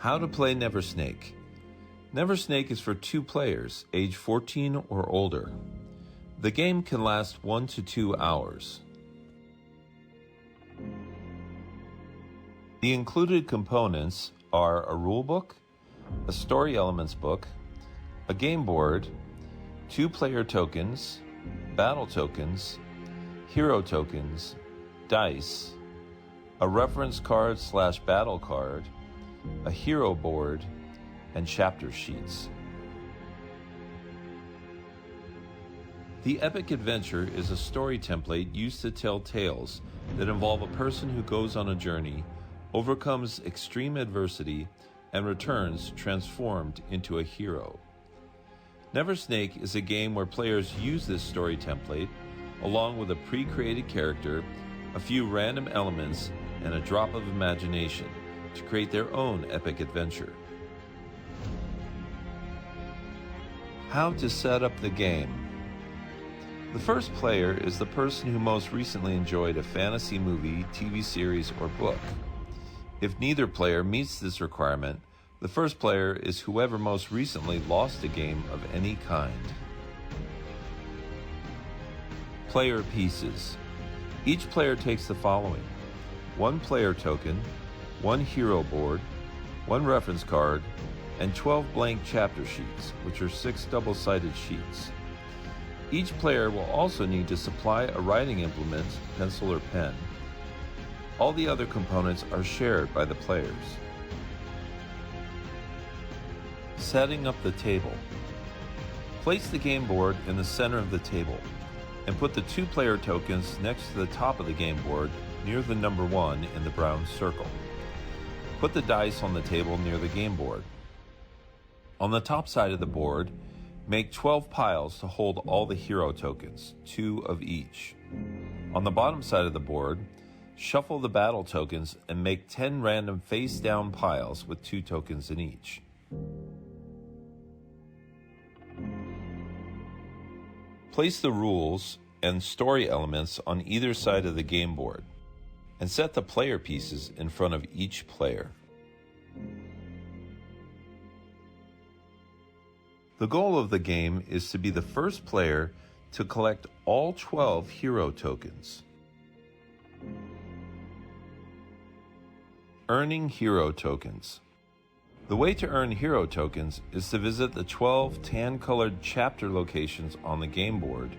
How to play Neversnake. Neversnake is for 2 players, age 14 or older. The game can last 1 to 2 hours. The included components are a rulebook, a story elements book, a game board, 2 player tokens, battle tokens, hero tokens, dice, a reference card/battle card, a hero board, and chapter sheets. The epic adventure is a story template used to tell tales that involve a person who goes on a journey, overcomes extreme adversity, and returns transformed into a hero. Neversnake is a game where players use this story template, along with a pre-created character, a few random elements, and a drop of imagination, to create their own epic adventure. How to set up the game. The first player is the person who most recently enjoyed a fantasy movie, TV series, or book. If neither player meets this requirement, the first player is whoever most recently lost a game of any kind. Player pieces. Each player takes the following: 1 player token, 1 hero board, 1 reference card, and 12 blank chapter sheets, which are 6 double-sided sheets. Each player will also need to supply a writing implement, pencil or pen. All the other components are shared by the players. Setting up the table. Place the game board in the center of the table and put the 2 player tokens next to the top of the game board near the number 1 in the brown circle. Put the dice on the table near the game board. On the top side of the board, make 12 piles to hold all the hero tokens, 2 of each. On the bottom side of the board, shuffle the battle tokens and make 10 random face-down piles with 2 tokens in each. Place the rules and story elements on either side of the game board, and set the player pieces in front of each player. The goal of the game is to be the first player to collect all 12 hero tokens. Earning hero tokens. The way to earn hero tokens is to visit the 12 tan-colored chapter locations on the game board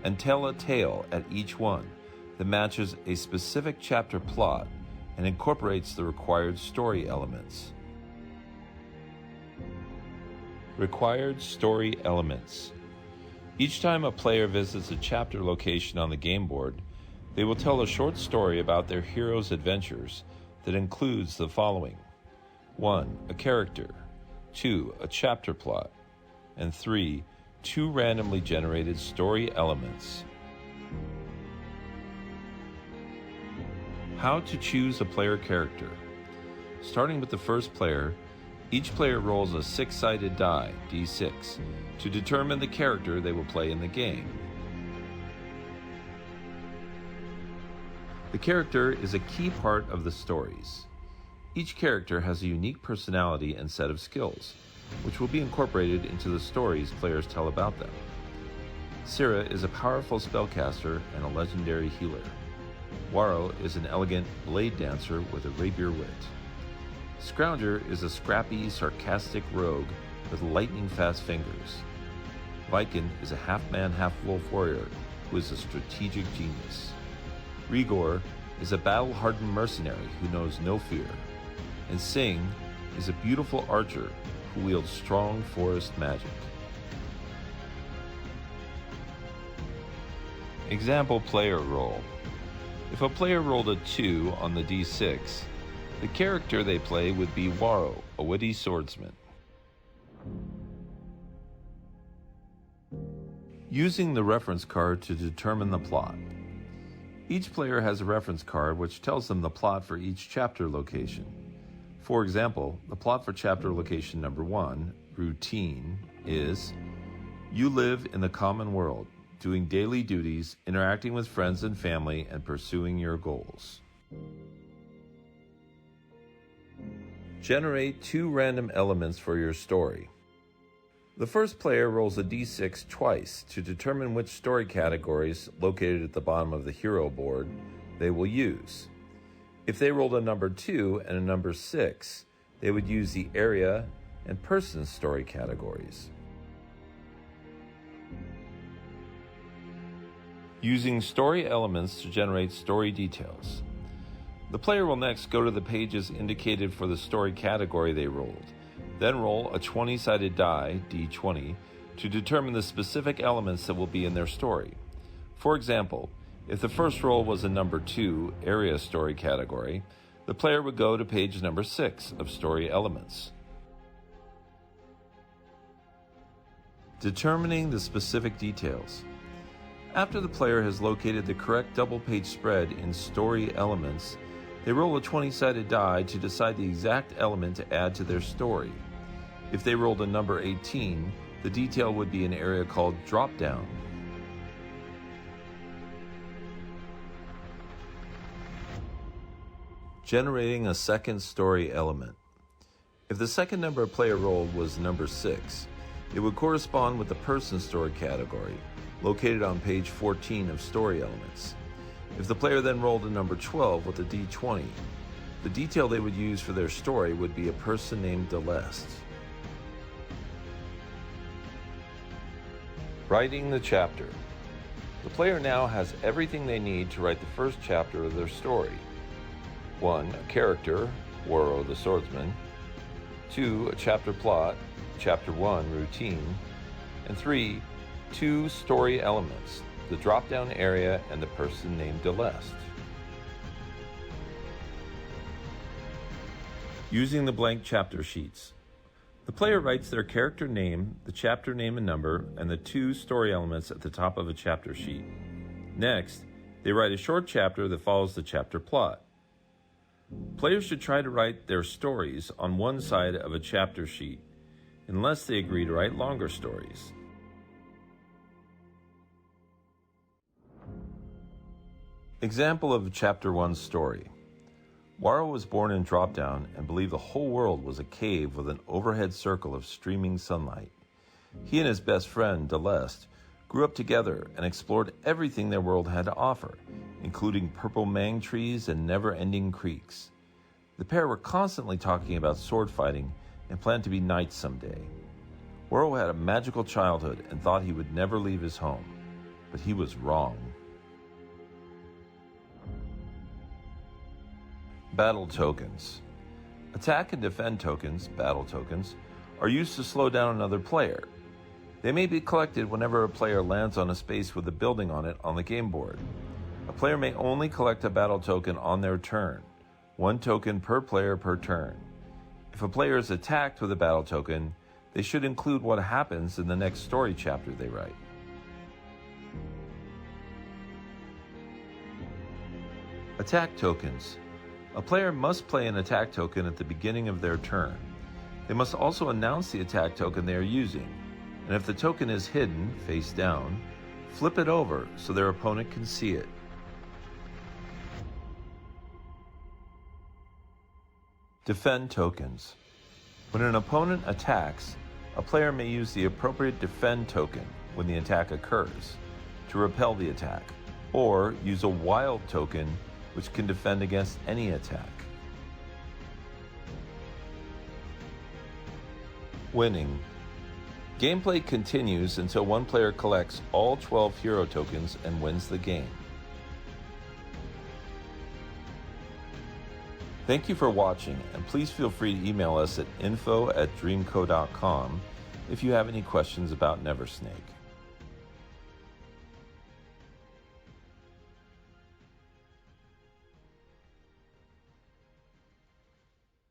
and tell a tale at each one that matches a specific chapter plot and incorporates the required story elements. Required story elements. Each time a player visits a chapter location on the game board, they will tell a short story about their hero's adventures that includes the following: 1. A character, 2. A chapter plot, and 3. 2 randomly generated story elements. How to choose a player character. Starting with the first player, each player rolls a 6-sided die, D6, to determine the character they will play in the game. The character is a key part of the stories. Each character has a unique personality and set of skills, which will be incorporated into the stories players tell about them. Syrah is a powerful spellcaster and a legendary healer. Waro is an elegant blade dancer with a rapier wit. Scrounger is a scrappy, sarcastic rogue with lightning-fast fingers. Viken is a half-man, half-wolf warrior who is a strategic genius. Rigor is a battle-hardened mercenary who knows no fear. And Sing is a beautiful archer who wields strong forest magic. Example player roll. If a player rolled a 2 on the D6, the character they play would be Waro, a witty swordsman. Using the reference card to determine the plot. Each player has a reference card which tells them the plot for each chapter location. For example, the plot for chapter location number 1, routine, is: you live in the common world, doing daily duties, interacting with friends and family, and pursuing your goals. Generate 2 random elements for your story. The first player rolls a d6 twice to determine which story categories located at the bottom of the hero board they will use. If they rolled a number 2 and a number 6, they would use the area and person story categories. Using story elements to generate story details. The player will next go to the pages indicated for the story category they rolled, then roll a 20-sided die, d20, to determine the specific elements that will be in their story. For example, if the first roll was a number 2 area story category, the player would go to page number 6 of story elements. Determining the specific details. After the player has located the correct double-page spread in story elements, they roll a 20-sided die to decide the exact element to add to their story. If they rolled a number 18, the detail would be an area called drop-down. Generating a second story element. If the second number a player rolled was number 6, it would correspond with the person story category, located on page 14 of story elements. If the player then rolled a number 12 with a d20, the detail they would use for their story would be a person named Deleste. Writing the chapter. The player now has everything they need to write the first chapter of their story. 1. A character, Waro the swordsman. 2. A chapter plot, chapter 1, routine. And 3. 2 story elements, the drop-down area and the person named Deleste. Using the blank chapter sheets. The player writes their character name, the chapter name and number, and the 2 story elements at the top of a chapter sheet. Next, they write a short chapter that follows the chapter plot. Players should try to write their stories on one side of a chapter sheet, unless they agree to write longer stories. Example of Chapter 1 story. Waro was born in Dropdown and believed the whole world was a cave with an overhead circle of streaming sunlight. He and his best friend, Deleste, grew up together and explored everything their world had to offer, including purple mang trees and never-ending creeks. The pair were constantly talking about sword fighting and planned to be knights someday. Waro had a magical childhood and thought he would never leave his home, but he was wrong. Battle tokens. Attack and defend tokens, battle tokens, are used to slow down another player. They may be collected whenever a player lands on a space with a building on it on the game board. A player may only collect a battle token on their turn, 1 token per player per turn. If a player is attacked with a battle token, they should include what happens in the next story chapter they write. Attack tokens. A player must play an attack token at the beginning of their turn. They must also announce the attack token they are using, and if the token is hidden, face down, flip it over so their opponent can see it. Defend tokens. When an opponent attacks, a player may use the appropriate defend token when the attack occurs to repel the attack, or use a wild token which can defend against any attack. Winning. Gameplay continues until one player collects all 12 hero tokens and wins the game. Thank you for watching, and please feel free to email us at info@dreamco.com if you have any questions about Neversnake.